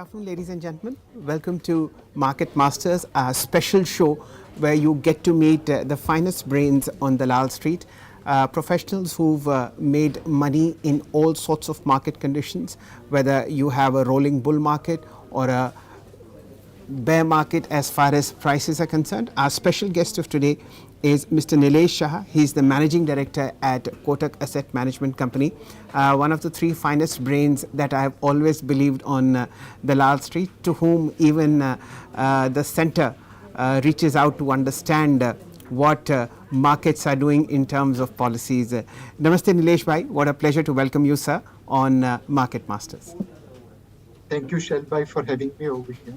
afternoon, ladies and gentlemen. Welcome to Market Masters, a special show where you get to meet the finest brains on Dalal Street, professionals who've made money in all sorts of market conditions, whether you have a rolling bull market or a bear market as far as prices are concerned. Our special guest of today is Mr. Nilesh Shah. He's the managing director at Kotak Asset Management Company, one of the three finest brains that I have always believed on Dalal Street, to whom even the center reaches out to understand what markets are doing in terms of policies. Namaste Nilesh Bhai, what a pleasure to welcome you, sir, on Market Masters. Thank you, Shelby, for having me over here.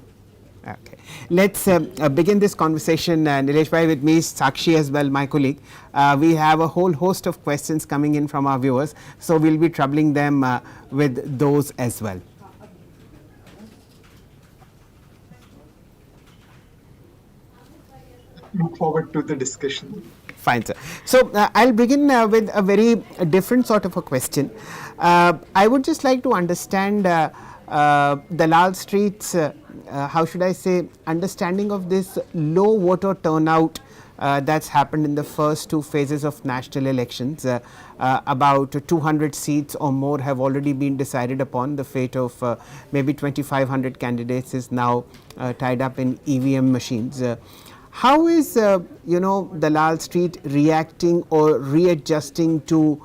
Okay, let's begin this conversation. Nilesh Bhai, with me is Sakshi as well, my colleague. We have a whole host of questions coming in from our viewers, so we'll be troubling them with those as well. Look forward to the discussion. Fine, sir. So I'll begin with a very different sort of a question. I would just like to understand Dalal Street's, how should I say, understanding of this low voter turnout that's happened in the first two phases of national elections. About 200 seats or more have already been decided upon. The fate of maybe 2,500 candidates is now tied up in EVM machines. How is Dalal Street reacting or readjusting to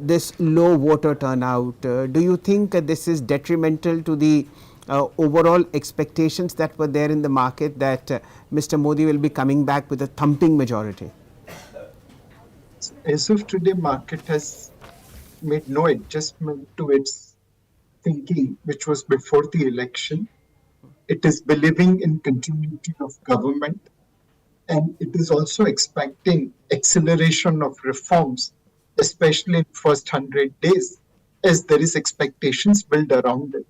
this low voter turnout? Do you think this is detrimental to the overall expectations that were there in the market that Mr. Modi will be coming back with a thumping majority? As of today, market has made no adjustment to its thinking, which was before the election. It is believing in continuity of government, and it is also expecting acceleration of reforms, especially in first 100 days, as there is expectations built around it.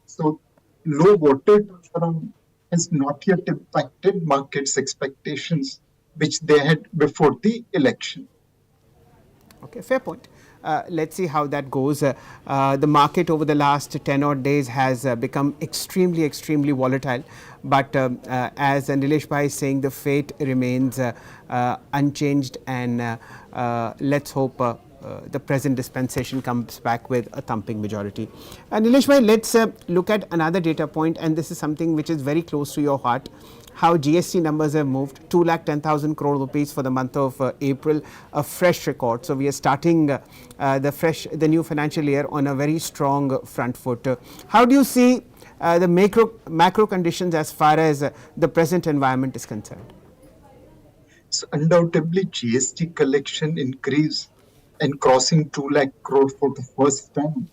So low voter turnout has not yet impacted markets' expectations, which they had before the election. Okay, fair point. Let's see how that goes. The market over the last 10 odd days has become extremely volatile. But as Nilesh Bhai is saying, the fate remains unchanged, and let's hope the present dispensation comes back with a thumping majority. Nilesh Bhai, let's look at another data point, and this is something which is very close to your heart. How GST numbers have moved, 2,10,000 crore rupees for the month of April, a fresh record. So we are starting the new financial year on a very strong front foot. How do you see the macro conditions as far as the present environment is concerned? So undoubtedly, GST collection increase and crossing 2 lakh crore for the first time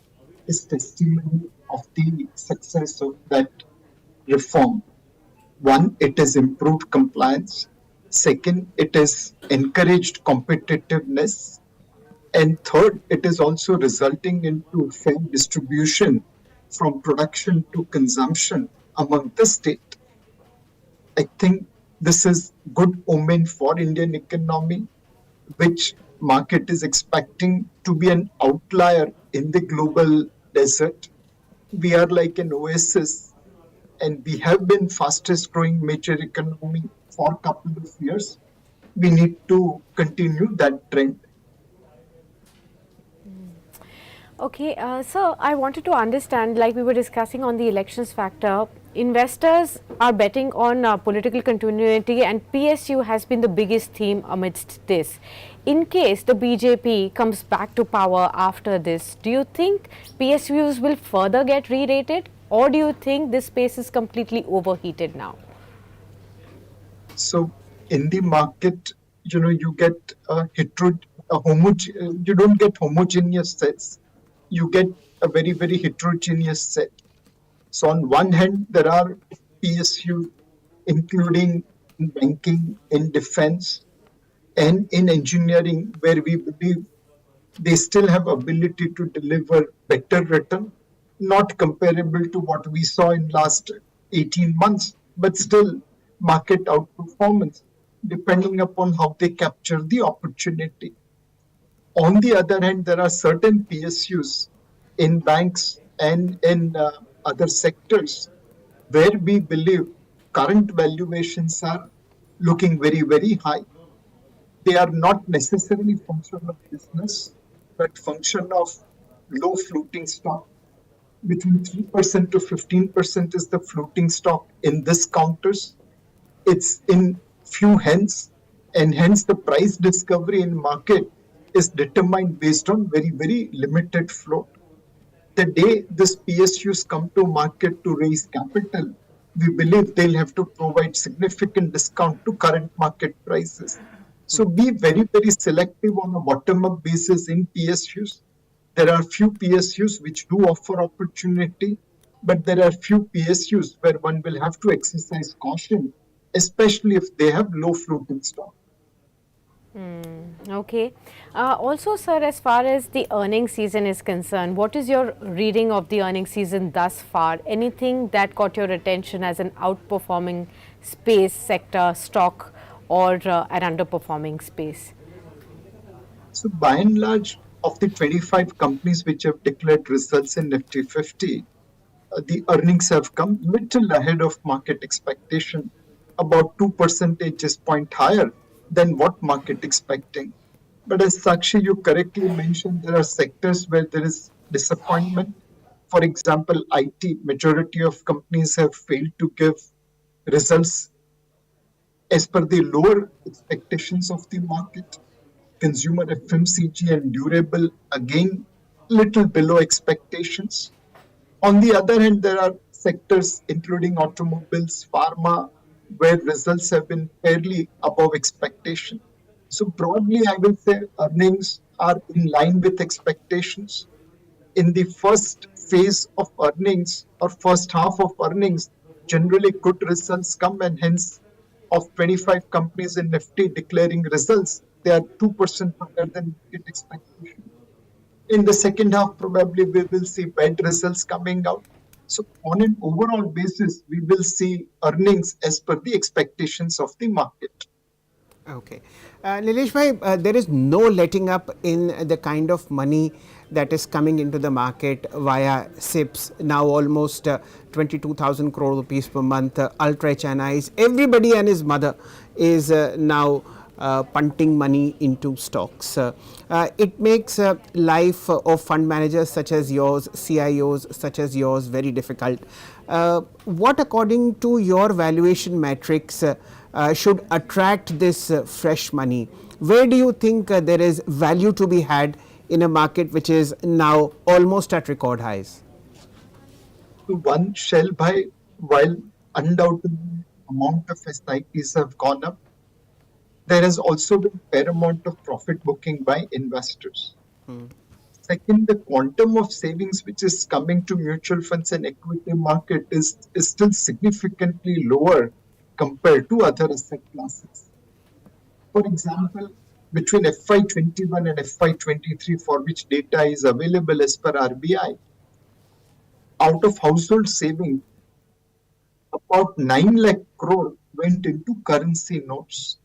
is testimony of the success of that reform. One, it has improved compliance. Second, it has encouraged competitiveness. And third, it is also resulting into fair distribution from production to consumption among the state. I think this is good omen for Indian economy, which market is expecting to be an outlier in the global desert. We are like an oasis, and we have been fastest growing major economy for a couple of years. We need to continue that trend. Okay, so I wanted to understand, like we were discussing on the elections factor, investors are betting on political continuity, and PSU has been the biggest theme amidst this. In case the BJP comes back to power after this, do you think PSUs will further get re-rated, or do you think this space is completely overheated now? So in the market, you get you don't get homogeneous sets. You get a very, very heterogeneous set. So on one hand, there are PSU, including in banking, in defense, and in engineering, where we believe they still have ability to deliver better return, not comparable to what we saw in last 18 months, but still market outperformance, depending upon how they capture the opportunity. On the other hand, there are certain PSUs in banks and in other sectors where we believe current valuations are looking very, very high. They are not necessarily function of business, but function of low floating stock. Between 3% to 15% is the floating stock in this counters. It's in few hands, and hence the price discovery in market is determined based on very, very limited float. The day this PSUs come to market to raise capital, we believe they'll have to provide significant discount to current market prices. So be very, very selective on a bottom-up basis in PSUs. There are few PSUs which do offer opportunity, but there are few PSUs where one will have to exercise caution, especially if they have low floating stock. Okay. Also, sir, as far as the earning season is concerned, what is your reading of the earning season thus far? Anything that caught your attention as an outperforming space, sector, stock, or an underperforming space? So by and large, of the 25 companies which have declared results in Nifty 50, the earnings have come little ahead of market expectation, about 2 percentage point higher than what market expecting. But as Sakshi, you correctly mentioned, there are sectors where there is disappointment. For example, IT, majority of companies have failed to give results as per the lower expectations of the market. Consumer FMCG and durable, again, little below expectations. On the other hand, there are sectors including automobiles, pharma, where results have been fairly above expectation. So broadly, I will say earnings are in line with expectations. In the first phase of earnings or first half of earnings, generally good results come, and hence of 25 companies in Nifty declaring results, they are 2% higher than market expectation. In the second half, probably we will see bad results coming out. So on an overall basis, we will see earnings as per the expectations of the market. Okay. Nilesh bhai, there is no letting up in the kind of money that is coming into the market via SIPs, now almost 22,000 crore rupees per month. Ultra HNIs, everybody and his mother is now punting money into stocks. It makes life of fund managers such as yours, CIOs such as yours, very difficult. What, according to your valuation metrics, should attract this fresh money? Where do you think there is value to be had in a market which is now almost at record highs? So one shell buy, while undoubtedly amount of SIPs have gone up, there has also been fair amount of profit booking by investors. Second, the quantum of savings which is coming to mutual funds and equity market is still significantly lower compared to other asset classes. For example, between FY21 and FY23, for which data is available as per RBI, out of household saving, about 9 lakh crore went into currency notes.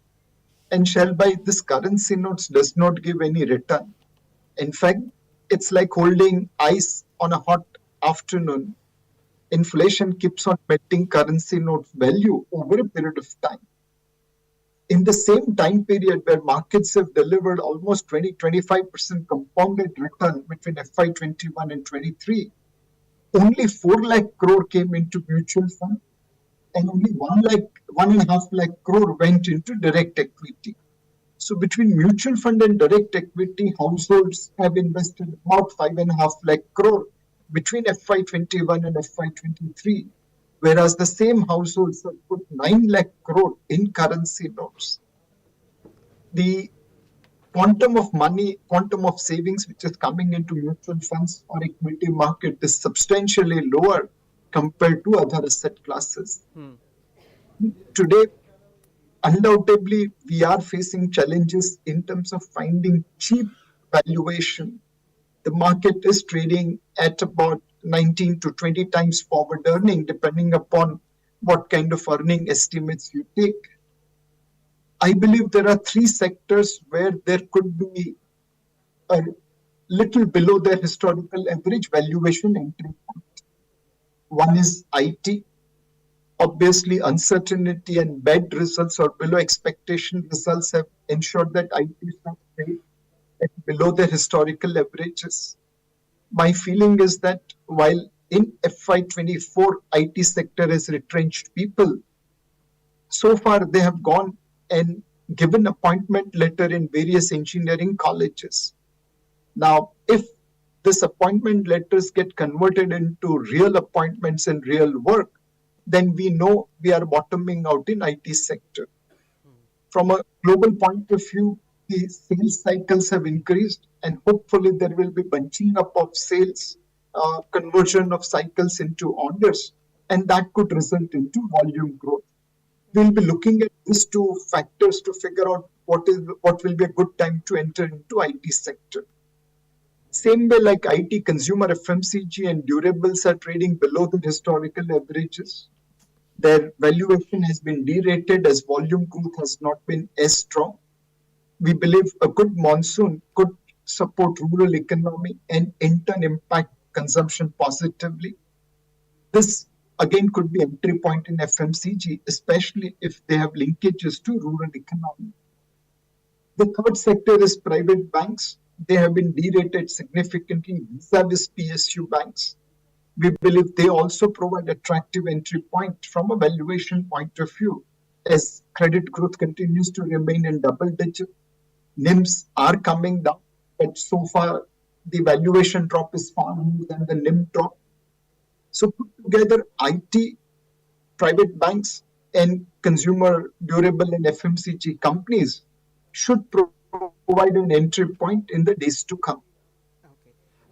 And shall buy this currency notes does not give any return. In fact, it's like holding ice on a hot afternoon. Inflation keeps on melting currency note value over a period of time. In the same time period where markets have delivered almost 20-25% compounded return between FY21 and 23, only 4 lakh crore came into mutual fund, and only 1.5 lakh crore went into direct equity. So between mutual fund and direct equity, households have invested about 5.5 lakh crore between FY21 and FY23, whereas the same households have put 9 lakh crore in currency notes. The quantum of money, quantum of savings which is coming into mutual funds or equity market is substantially lower compared to other asset classes. Today, undoubtedly, we are facing challenges in terms of finding cheap valuation. The market is trading at about 19 to 20 times forward earning, depending upon what kind of earning estimates you take. I believe there are three sectors where there could be a little below their historical average valuation entry point. One is IT. Obviously, uncertainty and bad results or below expectation results have ensured that IT stocks trade at below their historical averages. My feeling is that while in FY24 IT sector has retrenched people, so far they have gone and given appointment letter in various engineering colleges. Now, if this appointment letters get converted into real appointments and real work, then we know we are bottoming out in IT sector. From a global point of view, the sales cycles have increased, and hopefully there will be bunching up of sales, conversion of cycles into orders, and that could result into volume growth. We'll be looking at these two factors to figure out what will be a good time to enter into IT sector. Same way like IT, consumer FMCG and durables are trading below the historical averages. Their valuation has been derated as volume growth has not been as strong. We believe a good monsoon could support rural economy and in turn impact consumption positively. This again could be entry point in FMCG, especially if they have linkages to rural economy. The third sector is private banks. They have been derated significantly vis-a-vis PSU banks. We believe they also provide attractive entry point from a valuation point of view. As credit growth continues to remain in double digit, NIMs are coming down, but so far the valuation drop is far more than the NIM drop. So put together, IT, private banks, and consumer durable and FMCG companies should provide an entry point in the days to come.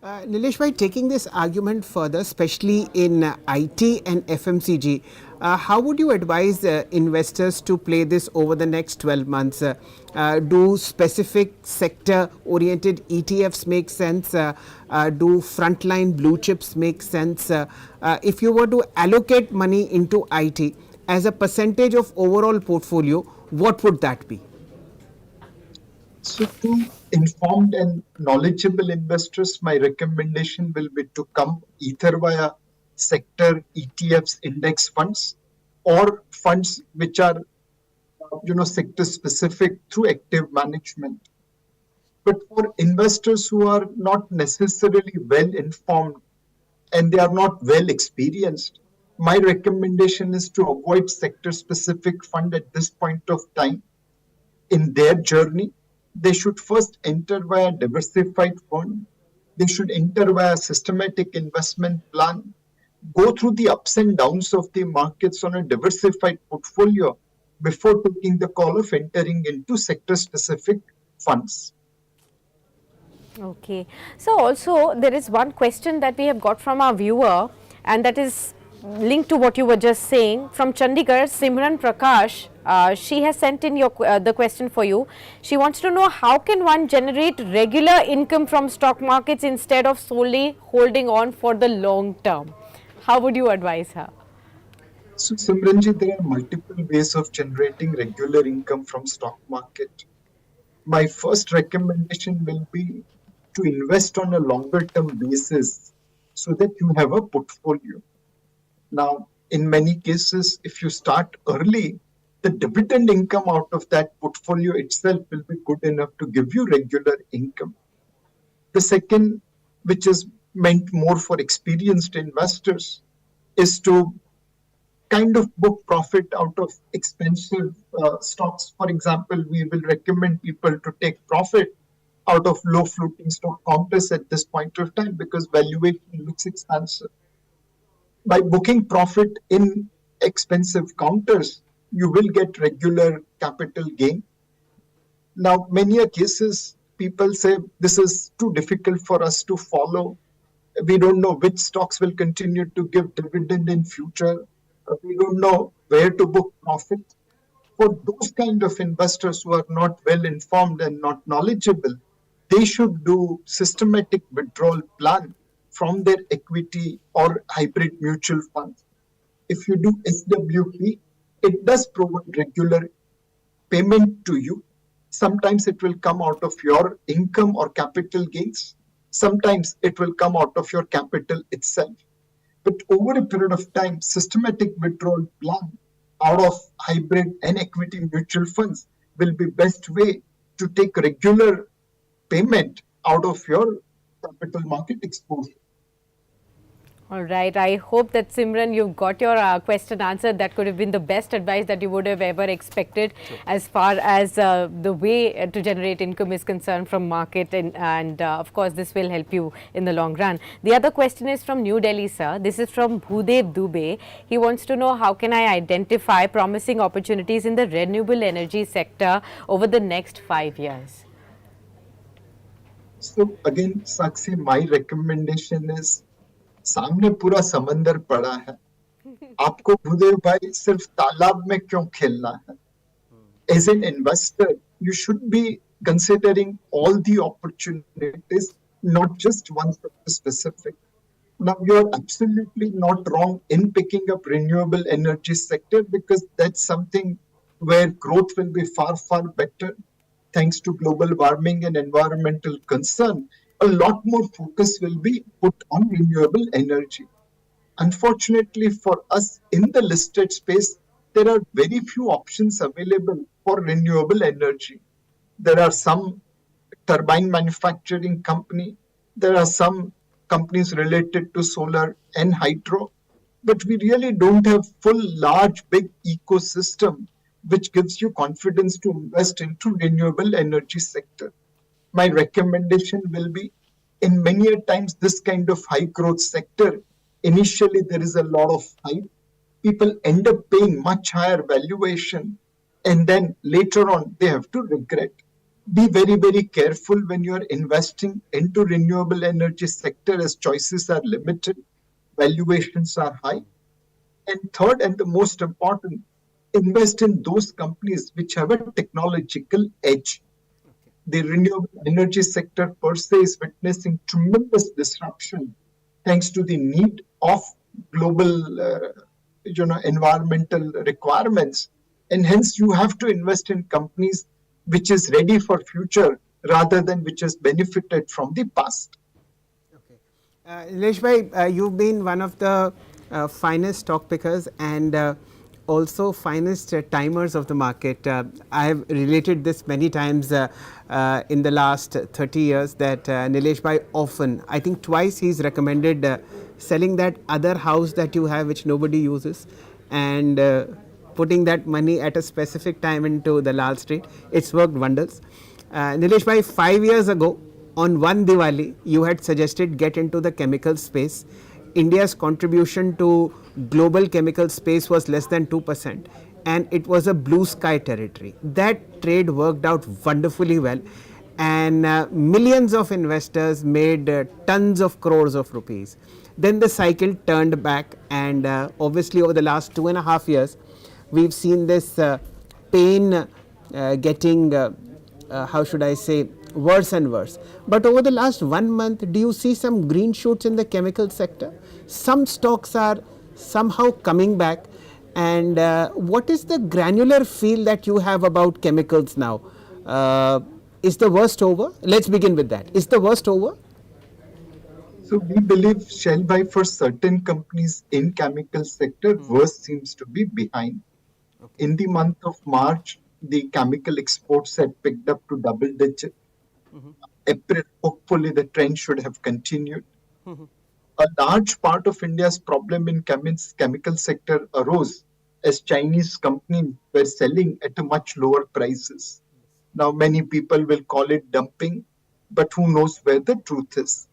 Nilesh bhai, taking this argument further, especially in IT and FMCG, how would you advise investors to play this over the next 12 months? Do specific sector-oriented ETFs make sense? Do frontline blue chips make sense? If you were to allocate money into IT as a percentage of overall portfolio, what would that be? So, to informed and knowledgeable investors, my recommendation will be to come either via sector ETFs, index funds, or funds which are, sector specific through active management. But for investors who are not necessarily well informed and they are not well experienced, my recommendation is to avoid sector specific fund at this point of time in their journey. They should first enter via diversified fund. They should enter via systematic investment plan. Go through the ups and downs of the markets on a diversified portfolio before taking the call of entering into sector specific funds. Okay. So also there is one question that we have got from our viewer, and that is linked to what you were just saying. From Chandigarh, Simran Prakash, she has sent in the question for you. She wants to know, how can one generate regular income from stock markets instead of solely holding on for the long term? How would you advise her? So, Simranji, there are multiple ways of generating regular income from stock market. My first recommendation will be to invest on a longer term basis so that you have a portfolio. Now, in many cases, if you start early, the dividend income out of that portfolio itself will be good enough to give you regular income. The second, which is meant more for experienced investors, is to kind of book profit out of expensive stocks. For example, we will recommend people to take profit out of low floating stock counters at this point of time because valuation looks expensive. By booking profit in expensive counters, you will get regular capital gain. Now, many cases, people say this is too difficult for us to follow. We don't know which stocks will continue to give dividend in future. We don't know where to book profit. For those kind of investors who are not well informed and not knowledgeable, they should do systematic withdrawal plan from their equity or hybrid mutual funds. If you do SWP, it does provide regular payment to you. Sometimes it will come out of your income or capital gains. Sometimes it will come out of your capital itself. But over a period of time, systematic withdrawal plan out of hybrid and equity mutual funds will be best way to take regular payment out of your capital market exposure. All right. I hope that Simran, you've got your question answered. That could have been the best advice that you would have ever expected, as far as the way to generate income is concerned from market, and of course this will help you in the long run. The other question is from New Delhi, sir. This is from Bhudev Dubey. He wants to know, how can I identify promising opportunities in the renewable energy sector over the next 5 years? So again, Sakshi, my recommendation is सामने पूरा समंदर पड़ा है, आपको भूदेव भाई सिर्फ तालाब में क्यों खेलना है? As an investor, you should be considering all the opportunities, not just one specific. Now, you're absolutely not wrong in picking up renewable energy sector, because that's something where growth will be far, far better. Thanks to global warming and environmental concern, a lot more focus will be put on renewable energy. Unfortunately for us in the listed space, there are very few options available for renewable energy. There are some turbine manufacturing company, there are some companies related to solar and hydro, but we really don't have full large big ecosystem which gives you confidence to invest into renewable energy sector. My recommendation will be, in many a times this kind of high growth sector, initially there is a lot of hype, people end up paying much higher valuation, and then later on they have to regret. Be very, very careful when you are investing into renewable energy sector, as choices are limited, valuations are high. And third, and the most important, invest in those companies which have a technological edge. The renewable energy sector per se is witnessing tremendous disruption thanks to the need of global environmental requirements, and hence you have to invest in companies which is ready for future rather than which has benefited from the past. Okay. Nilesh bhai, you've been one of the finest stock pickers and also finest timers of the market. I have related this many times in the last 30 years that Nilesh bhai often, I think twice he's recommended selling that other house that you have which nobody uses, and putting that money at a specific time into the Lal Street. It's worked wonders. Nilesh bhai, 5 years ago on one Diwali, you had suggested get into the chemical space. India's contribution to global chemical space was less than 2%, and it was a blue sky territory. That trade worked out wonderfully well, and millions of investors made tons of crores of rupees. Then the cycle turned back, and obviously over the last 2.5 years, we've seen this pain getting, how should I say, worse and worse. But over the last 1 month, do you see some green shoots in the chemical sector? Some stocks are somehow coming back. And what is the granular feel that you have about chemicals now? Is the worst over? Let's begin with that. Is the worst over? So we believe, Shell buy for certain companies in chemical sector, worst seems to be behind. Okay. In the month of March, the chemical exports had picked up to double digit. April, hopefully the trend should have continued. A large part of India's problem in chemical sector arose as Chinese companies were selling at a much lower prices. Now many people will call it dumping, but who knows where the truth is.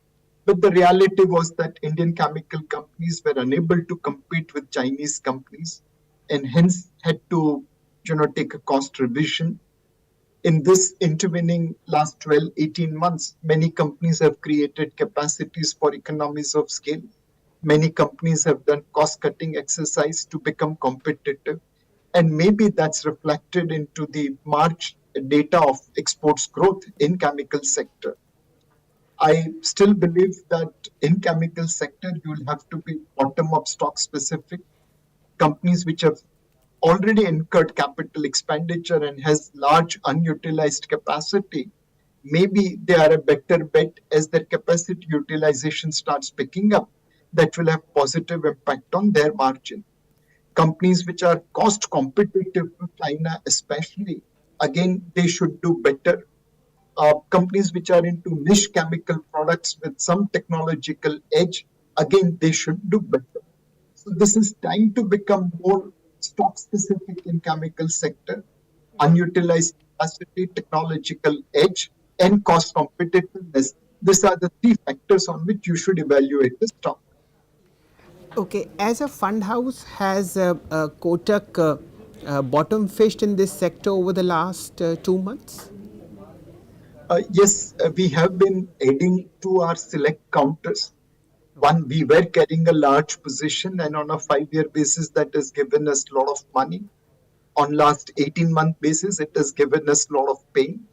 But the reality was that Indian chemical companies were unable to compete with Chinese companies, and hence had to take a cost revision. In this intervening last 12, 18 months, many companies have created capacities for economies of scale. Many companies have done cost-cutting exercise to become competitive. And maybe that's reflected into the March data of exports growth in chemical sector. I still believe that in chemical sector, you'll have to be bottom-up stock specific. Companies which have already incurred capital expenditure and has large unutilized capacity, maybe they are a better bet as their capacity utilization starts picking up. that will have positive impact on their margin. Companies which are cost competitive to China, especially, again, they should do better. Companies which are into niche chemical products with some technological edge, again, they should do better. So this is time to become more stock specific in chemical sector, unutilized capacity, technological edge, and cost competitiveness. These are the three factors on which you should evaluate the stock. Okay, as a fund house, has Kotak bottom fished in this sector over the last 2 months? Yes, we have been adding to our select counters. One, we were carrying a large position, and on a 5-year basis, that has given us a lot of money. On last 18-month basis, it has given us a lot of pain.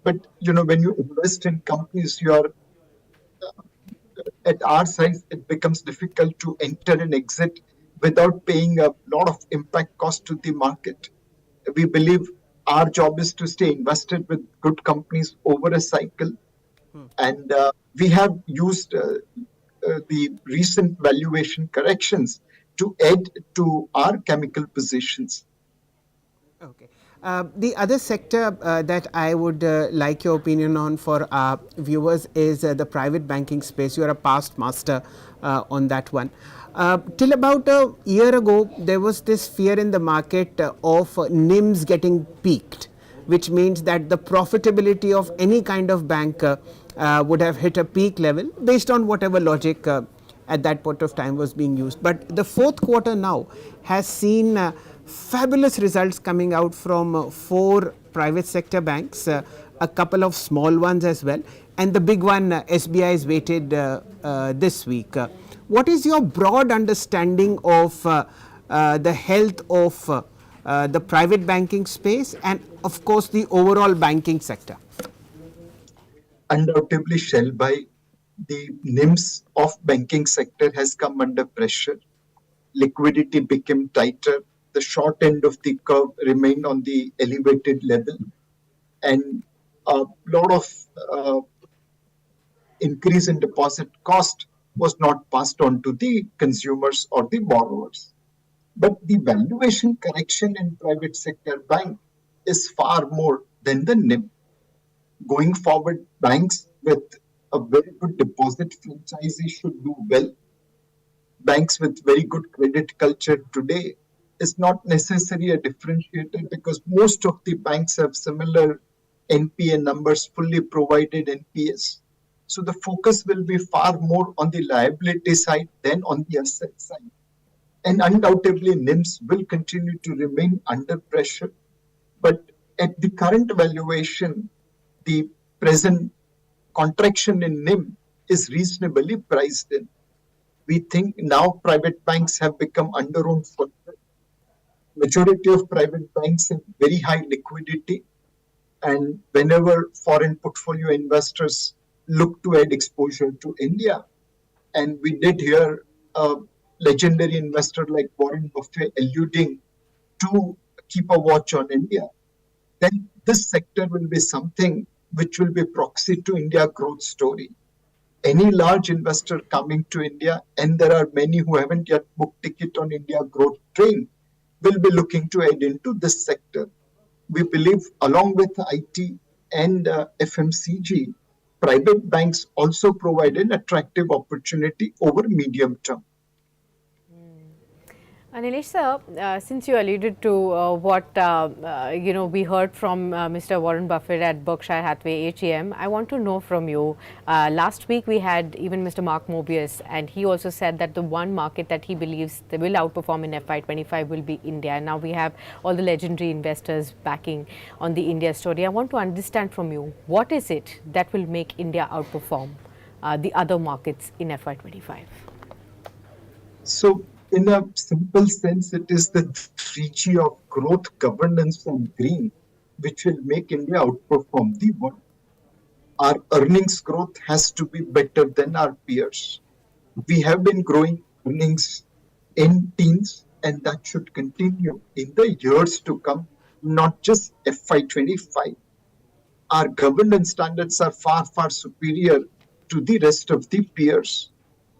But when you invest in companies, you are at our size, it becomes difficult to enter and exit without paying a lot of impact cost to the market. We believe our job is to stay invested with good companies over a cycle, and we have used the recent valuation corrections to add to our chemical positions. Okay. The other sector that I would like your opinion on for our viewers is the private banking space. You are a past master on that one. Till about a year ago, there was this fear in the market of NIMs getting peaked, which means that the profitability of any kind of bank would have hit a peak level based on whatever logic at that point of time was being used. But the fourth quarter now has seen fabulous results coming out from 4 private sector banks, a couple of small ones as well, and the big one, SBI, is weighted this week. What is your broad understanding of the health of the private banking space and, of course, the overall banking sector? Undoubtedly, Shelby, the NIMS of banking sector has come under pressure. Liquidity became tighter. The short end of the curve remained on the elevated level, and a lot of increase in deposit cost was not passed on to the consumers or the borrowers. But the valuation correction in private sector bank is far more than the NIM. Going forward, banks with a very good deposit franchise should do well. Banks with very good credit culture today is not necessarily a differentiator because most of the banks have similar NPA numbers, fully provided NPS. So the focus will be far more on the liability side than on the asset side. And undoubtedly, NIMS will continue to remain under pressure. But at the current valuation, the present contraction in NIM is reasonably priced in. We think now private banks have become under-owned further. Majority of private banks have very high liquidity, and whenever foreign portfolio investors look to add exposure to India, and we did hear a legendary investor like Warren Buffett alluding to keep a watch on India, then this sector will be something which will be proxy to India growth story. Any large investor coming to India, and there are many who haven't yet booked ticket on India growth train, will be looking to add into this sector. We believe along with IT and FMCG, private banks also provide an attractive opportunity over medium term. Nilesh sir, since you alluded to what we heard from Mr. Warren Buffett at Berkshire Hathaway AGM, I want to know from you. Last week we had even Mr. Mark Mobius, and he also said that the one market that he believes they will outperform in FY25 will be India. Now we have all the legendary investors backing on the India story. I want to understand from you, what is it that will make India outperform the other markets in FY25? So, in a simple sense, it is the 3G of growth, governance, and green, which will make India outperform the world. Our earnings growth has to be better than our peers. We have been growing earnings in teens, and that should continue in the years to come, not just FY25. Our governance standards are far, far superior to the rest of the peers.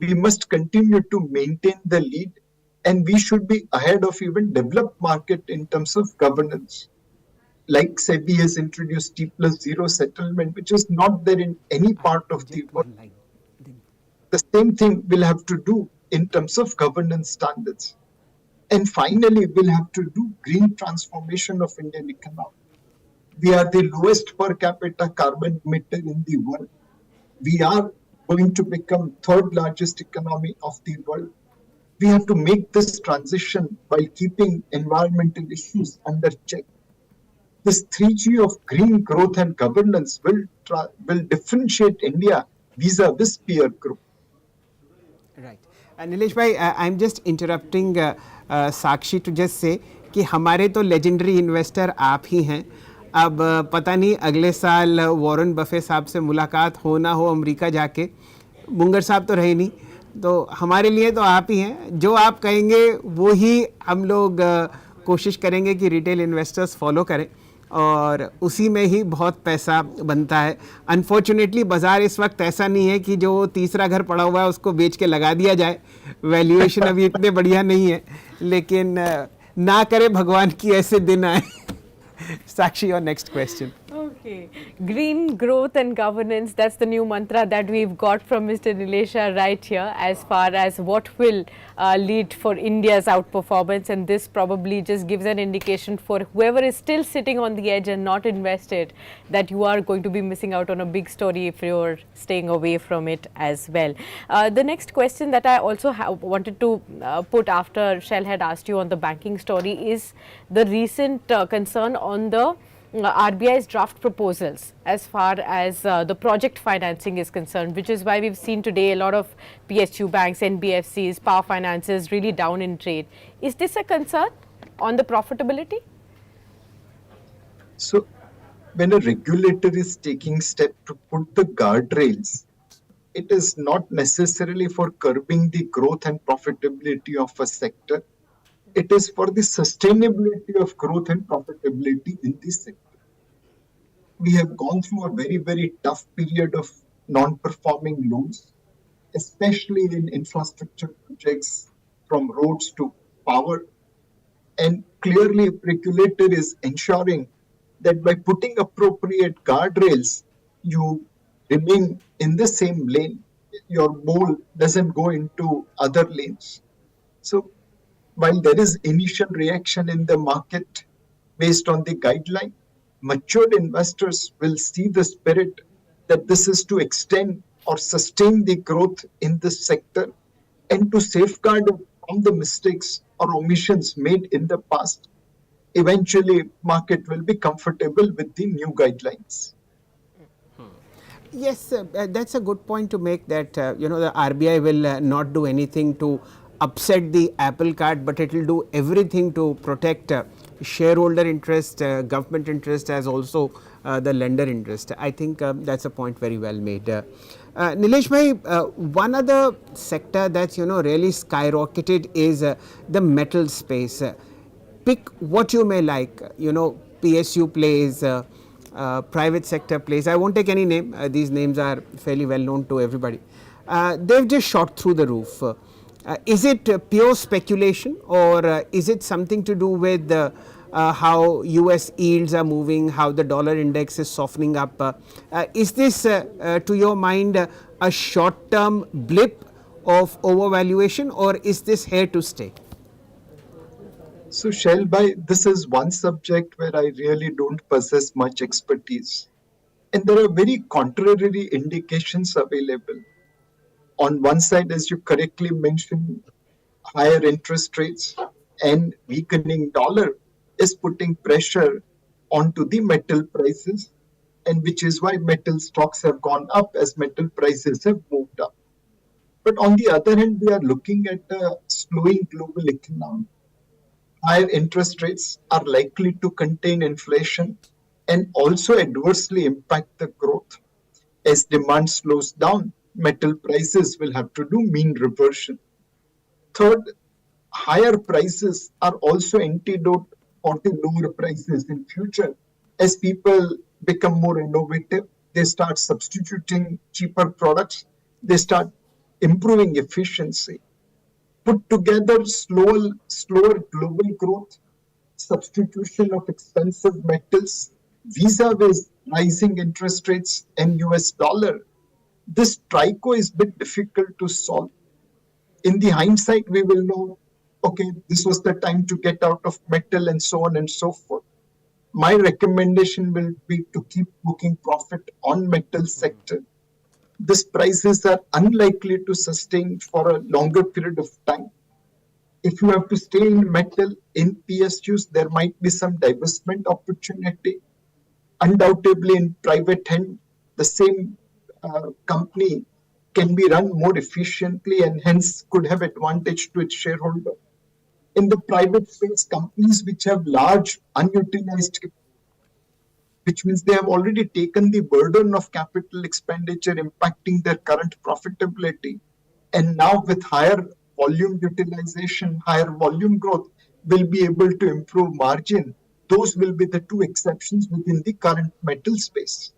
we must continue to maintain the lead, and we should be ahead of even developed market in terms of governance. Like SEBI has introduced T plus zero settlement, which is not there in any part of the Just world. one line. The same thing we'll have to do in terms of governance standards. And finally, we'll have to do green transformation of Indian economy. We are the lowest per capita carbon emitter in the world. We are going to become third largest economy of the world. We have to make this transition while keeping environmental issues under check. This 3G of green growth and governance will differentiate India vis-a-vis peer group. Right. Nilesh भाई, I am just interrupting Sakshi to just say कि हमारे तो legendary investor आप ही हैं. अब पता नहीं अगले साल वॉरेन बफे साहब से मुलाकात हो ना हो अमेरिका जाके, मुंगर साहब तो रहे नहीं, तो हमारे लिए तो आप ही हैं. जो आप कहेंगे वो ही हम लोग कोशिश करेंगे कि रिटेल इन्वेस्टर्स फॉलो करें, और उसी में ही बहुत पैसा बनता है. अनफॉर्चुनेटली बाज़ार इस वक्त ऐसा नहीं है कि जो तीसरा घर पड़ा हुआ है उसको बेच के लगा दिया जाए. वैल्यूएशन अभी इतने बढ़िया नहीं है, लेकिन ना करे भगवान की ऐसे दिन आए. Sakshi, your next question. Okay. Green growth and governance, that's the new mantra that we've got from Mr. Nilesh Shah right here as far as what will lead for India's outperformance, and this probably just gives an indication for whoever is still sitting on the edge and not invested that you are going to be missing out on a big story if you're staying away from it as well. The next question that I also wanted to put after Shell had asked you on the banking story is the recent concern on the RBI's draft proposals as far as the project financing is concerned, which is why we've seen today a lot of PSU banks, NBFCs, power finances really down in trade. Is this a concern on the profitability? So, when a regulator is taking steps to put the guardrails, it is not necessarily for curbing the growth and profitability of a sector. It is for the sustainability of growth and profitability in this sector. We have gone through a very, very tough period of non-performing loans, especially in infrastructure projects from roads to power. And clearly, regulator is ensuring that by putting appropriate guardrails, you remain in the same lane. Your ball doesn't go into other lanes. So while there is initial reaction in the market based on the guideline, matured investors will see the spirit that this is to extend or sustain the growth in this sector and to safeguard from the mistakes or omissions made in the past. Eventually, market will be comfortable with the new guidelines. Yes, that's a good point to make, that the RBI will not do anything to upset the apple cart, but it will do everything to protect shareholder interest, government interest, as also the lender interest. I think that's a point very well made. Nilesh bhai, one other sector that's really skyrocketed is the metal space. Pick what you may like, PSU plays, private sector plays. I won't take any name. These names are fairly well known to everybody. They've just shot through the roof. Is it pure speculation, or is it something to do with how US yields are moving, how the dollar index is softening up? Is this, to your mind, a short-term blip of overvaluation, or is this here to stay? So, Shelby, this is one subject where I really don't possess much expertise. And there are very contrary indications available. On one side, as you correctly mentioned, higher interest rates and weakening dollar is putting pressure onto the metal prices, and which is why metal stocks have gone up as metal prices have moved up. But on the other hand, we are looking at a slowing global economy. Higher interest rates are likely to contain inflation and also adversely impact the growth. As demand slows down, metal prices will have to do mean reversion. Third, higher prices are also antidote for the lower prices in future. As people become more innovative, they start substituting cheaper products, they start improving efficiency. Put together slower global growth, substitution of expensive metals, vis-a-vis rising interest rates and US dollar, this trico is a bit difficult to solve. In the hindsight, we will know, okay, this was the time to get out of metal and so on and so forth. My recommendation will be to keep booking profit on metal sector. These prices are unlikely to sustain for a longer period of time. If you have to stay in metal in PSUs, there might be some divestment opportunity. Undoubtedly, in private hand, the same company can be run more efficiently and hence could have advantage to its shareholder. In the private space, companies which have large unutilized, which means they have already taken the burden of capital expenditure impacting their current profitability. And now with higher volume utilization, higher volume growth, will be able to improve margin. Those will be the two exceptions within the current metal space.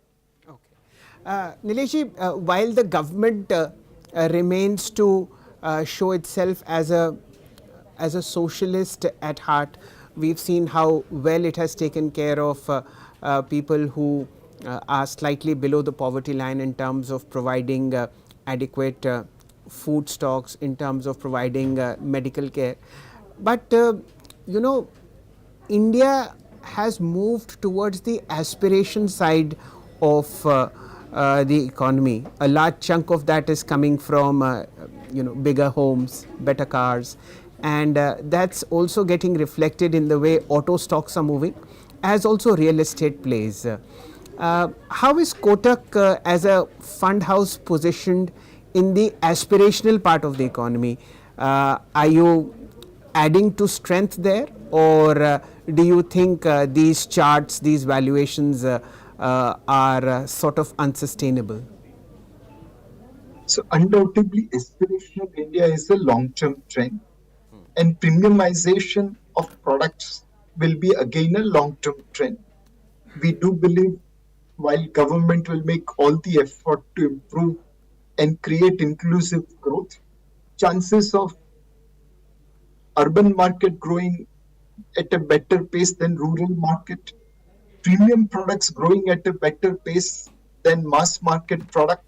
Okay. Nilesh, while the government remains to show itself as a socialist at heart, we've seen how well it has taken care of people who are slightly below the poverty line in terms of providing adequate food stocks, in terms of providing medical care. But you know, India has moved towards the aspiration side of the economy. A large chunk of that is coming from bigger homes, better cars, and that's also getting reflected in the way auto stocks are moving, as also real estate plays. How is Kotak as a fund house positioned in the aspirational part of the economy? Are you adding to strength there, or do you think these charts, these valuations are sort of unsustainable? So undoubtedly, aspirational India is a long-term trend, and premiumization of products will be again a long-term trend. We do believe while government will make all the effort to improve and create inclusive growth, chances of urban market growing at a better pace than rural market, premium products growing at a better pace than mass market product,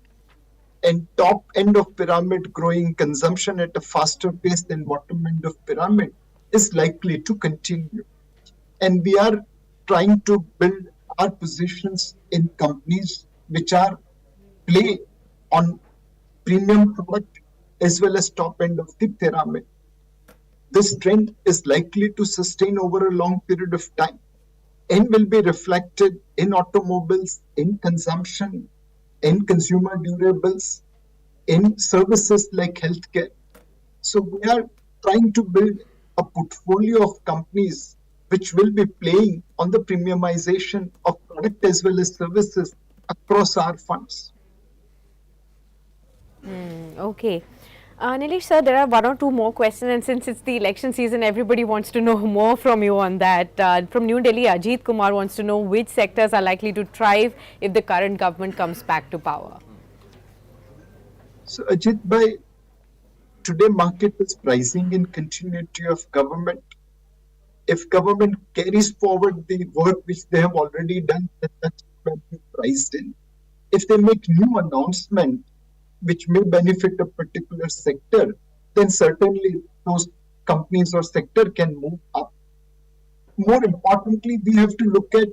and top end of pyramid growing consumption at a faster pace than bottom end of pyramid is likely to continue. And we are trying to build our positions in companies which are play on premium product as well as top end of the pyramid. This trend is likely to sustain over a long period of time and will be reflected in automobiles, in consumption, in consumer durables, in services like healthcare. So we are trying to build a portfolio of companies which will be playing on the premiumization of product as well as services across our funds. Okay. Nilesh sir, there are one or two more questions, and since it's the election season, everybody wants to know more from you on that. From New Delhi, Ajit Kumar wants to know which sectors are likely to thrive if the current government comes back to power. So Ajit bhai, today market is pricing in continuity of government. If government carries forward the work which they have already done, then that's going to be priced in. If they make new announcement which may benefit a particular sector, then certainly those companies or sector can move up. More importantly, we have to look at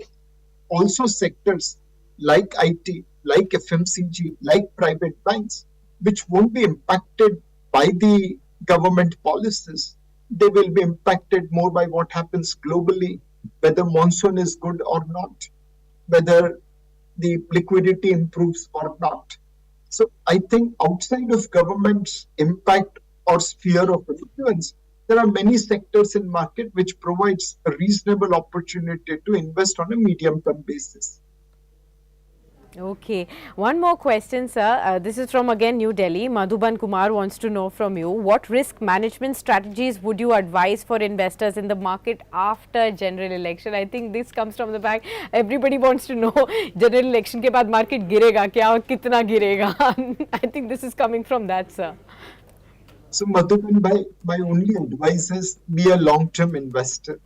also sectors like IT, like FMCG, like private banks, which won't be impacted by the government policies. They will be impacted more by what happens globally, whether monsoon is good or not, whether the liquidity improves or not. So I think outside of government's impact or sphere of influence, there are many sectors in market which provides a reasonable opportunity to invest on a medium term basis. Okay, one more question, sir. This is from again New Delhi. Madhuban Kumar wants to know from you, what risk management strategies would you advise for investors in the market after general election? I think this comes from the fact everybody wants to know general election के बाद market गिरेगा क्या और कितना गिरेगा? I think this is coming from that, sir. So, Madhuban, my only advice is be a long-term investor.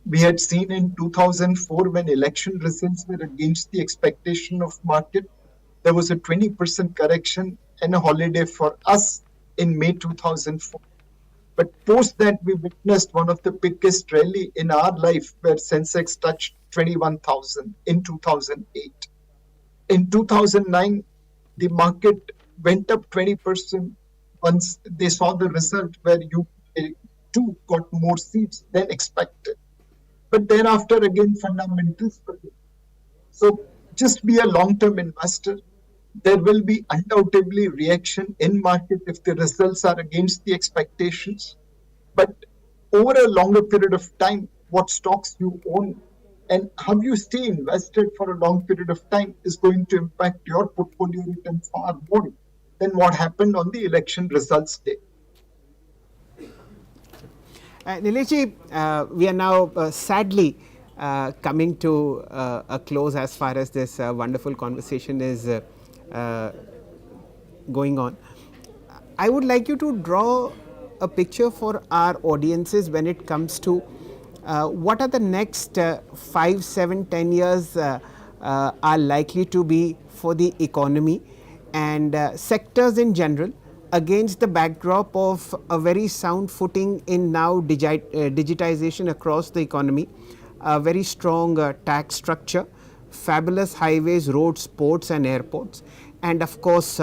We had seen in 2004 when election results were against the expectation of market, there was a 20% correction and a holiday for us in May 2004. But post that, we witnessed one of the biggest rally in our life where Sensex touched 21,000 in 2008. In 2009, the market went up 20% once they saw the result where UPA 2 got more seats than expected. But thereafter, again, fundamentals. So just be a long-term investor. There will be undoubtedly reaction in market if the results are against the expectations. But over a longer period of time, what stocks you own and how you stay invested for a long period of time is going to impact your portfolio return far more than what happened on the election results day. Nilesh ji, we are now sadly coming to a close as far as this wonderful conversation is going on. I would like you to draw a picture for our audiences when it comes to what are the next 5, 7, 10 years are likely to be for the economy and sectors in general against the backdrop of a very sound footing in now digitization across the economy, a very strong tax structure, fabulous highways, roads, ports and airports, and of course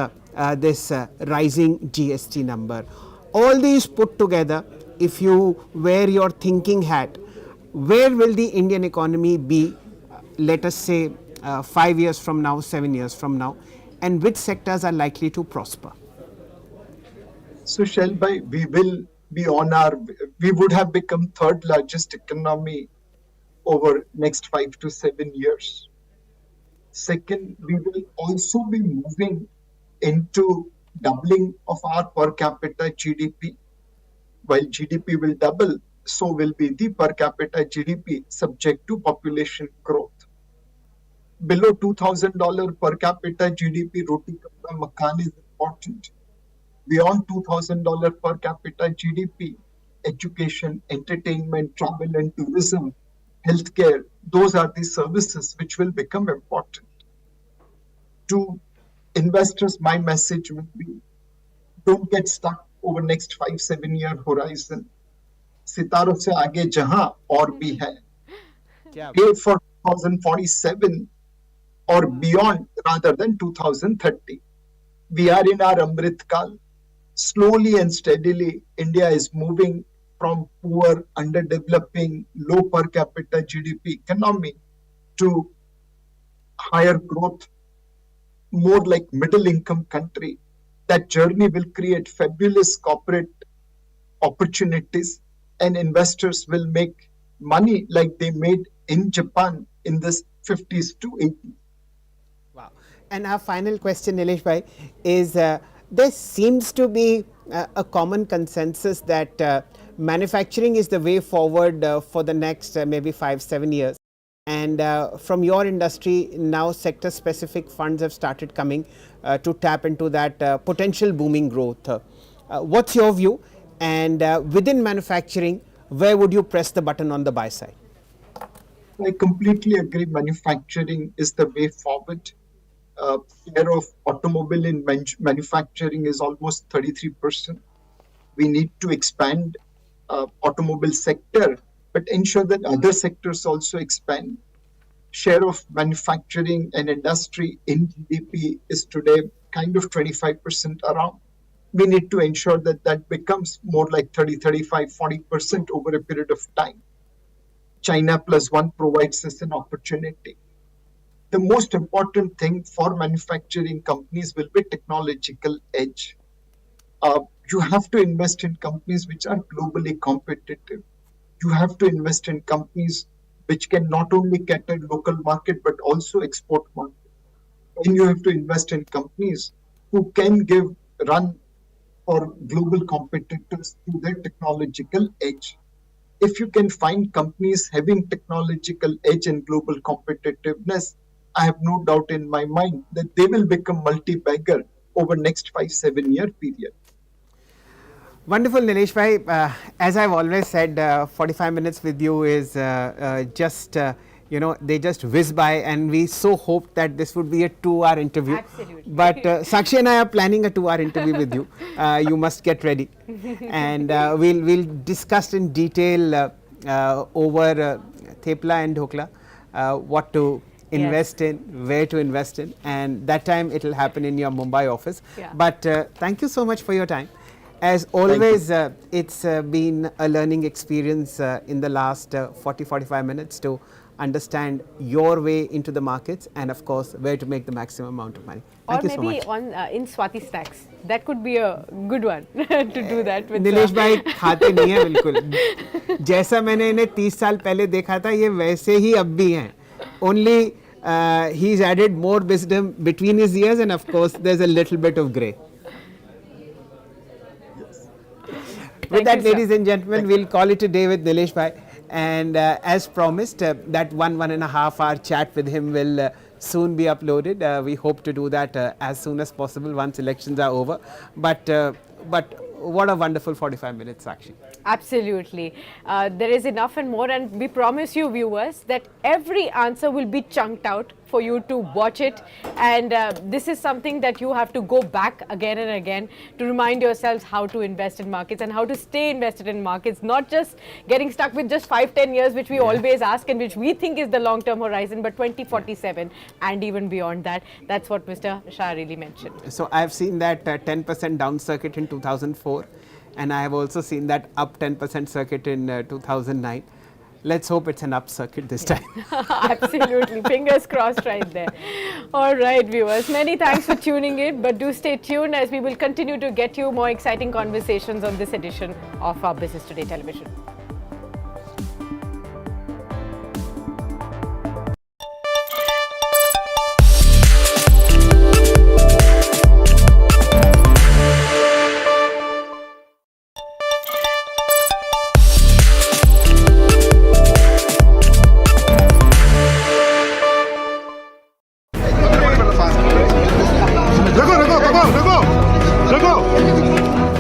this rising GST number. All these put together, if you wear your thinking hat, where will the Indian economy be, let us say 5 years from now, 7 years from now, and which sectors are likely to prosper? So, Shelby, we would have become third largest economy over next 5 to 7 years. Second, we will also be moving into doubling of our per capita GDP. While GDP will double, so will be the per capita GDP subject to population growth. Below $2,000 per capita GDP, roti kapda makan is important. Beyond $2,000 per capita GDP, education, entertainment, travel and tourism, healthcare, those are the services which will become important. To investors, my message would be don't get stuck over next 5, 7 year horizon. सितारों से आगे जहां और भी है. Pay for 2047 or beyond rather than 2030. We are in our Amrit Kal. Slowly and steadily, India is moving from poor, underdeveloping, low per capita GDP economy to higher growth, more like middle income country. That journey will create fabulous corporate opportunities and investors will make money like they made in Japan in the 50s to 80s. Wow. And our final question, Nilesh bhai, is there seems to be a common consensus that manufacturing is the way forward for the next maybe 5, 7 years. And from your industry, now sector specific funds have started coming to tap into that potential booming growth. What's your view? And within manufacturing, where would you press the button on the buy side? I completely agree. Manufacturing is the way forward. Share of automobile in manufacturing is almost 33%. We need to expand automobile sector, but ensure that other sectors also expand. Share of manufacturing and industry in GDP is today kind of 25% around. We need to ensure that that becomes more like 30, 35, 40% over a period of time. China plus one provides us an opportunity. The most important thing for manufacturing companies will be technological edge. You have to invest in companies which are globally competitive. You have to invest in companies which can not only cater local market but also export market. and you have to invest in companies who can give run or global competitors to their technological edge. If you can find companies having technological edge and global competitiveness, I have no doubt in my mind that they will become multi-bagger over next 5-7 year period. Wonderful, Nilesh bhai. As I've always said, 45 minutes with you is just, they just whiz by, and we so hoped that this would be a 2-hour interview. Absolutely. But Sakshi and I are planning a 2-hour interview with you. You must get ready. And we'll discuss in detail over Thepla and Dhokla what to invest in, where to invest in, and that time it will happen in your Mumbai office. Yeah. But thank you so much for your time. As always, it's been a learning experience in the last 40-45 minutes to understand your way into the markets and of course where to make the maximum amount of money. Thank you so much. Or maybe on in Swati Stacks. That could be a good one to do that with. Nilesh भाई खाते नहीं है बिल्कुल. जैसा मैंने इन्हें 30 साल पहले देखा था ये वैसे ही अब भी हैं. Only he's added more wisdom between his ears and of course there's a little bit of grey. With that, ladies and gentlemen, we'll call it a day with Nilesh bhai. And as promised, that 1.5 hour chat with him will soon be uploaded. We hope to do that as soon as possible once elections are over. But what a wonderful 45 minutes, Sakshi. Absolutely. There is enough and more, and we promise you viewers that every answer will be chunked out for you to watch it, and this is something that you have to go back again and again to remind yourselves how to invest in markets and how to stay invested in markets, not just getting stuck with just 5-10 years, which we always ask and which we think is the long-term horizon, but 2047 and even beyond that. That's what Mr. Shah really mentioned. So I've seen that 10% down circuit in 2004, and I have also seen that up 10% circuit in 2009. Let's hope it's an up circuit this time. Absolutely. Fingers crossed right there. All right, viewers. Many thanks for tuning in, but do stay tuned as we will continue to get you more exciting conversations on this edition of our Business Today television.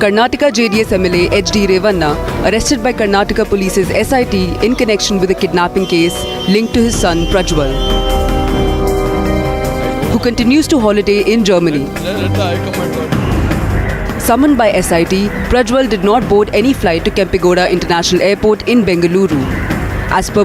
Karnataka JDS MLA H.D. Revanna arrested by Karnataka Police's SIT in connection with a kidnapping case linked to his son Prajwal, who continues to holiday in Germany. Summoned by SIT, Prajwal did not board any flight to Kempegowda International Airport in Bengaluru. As per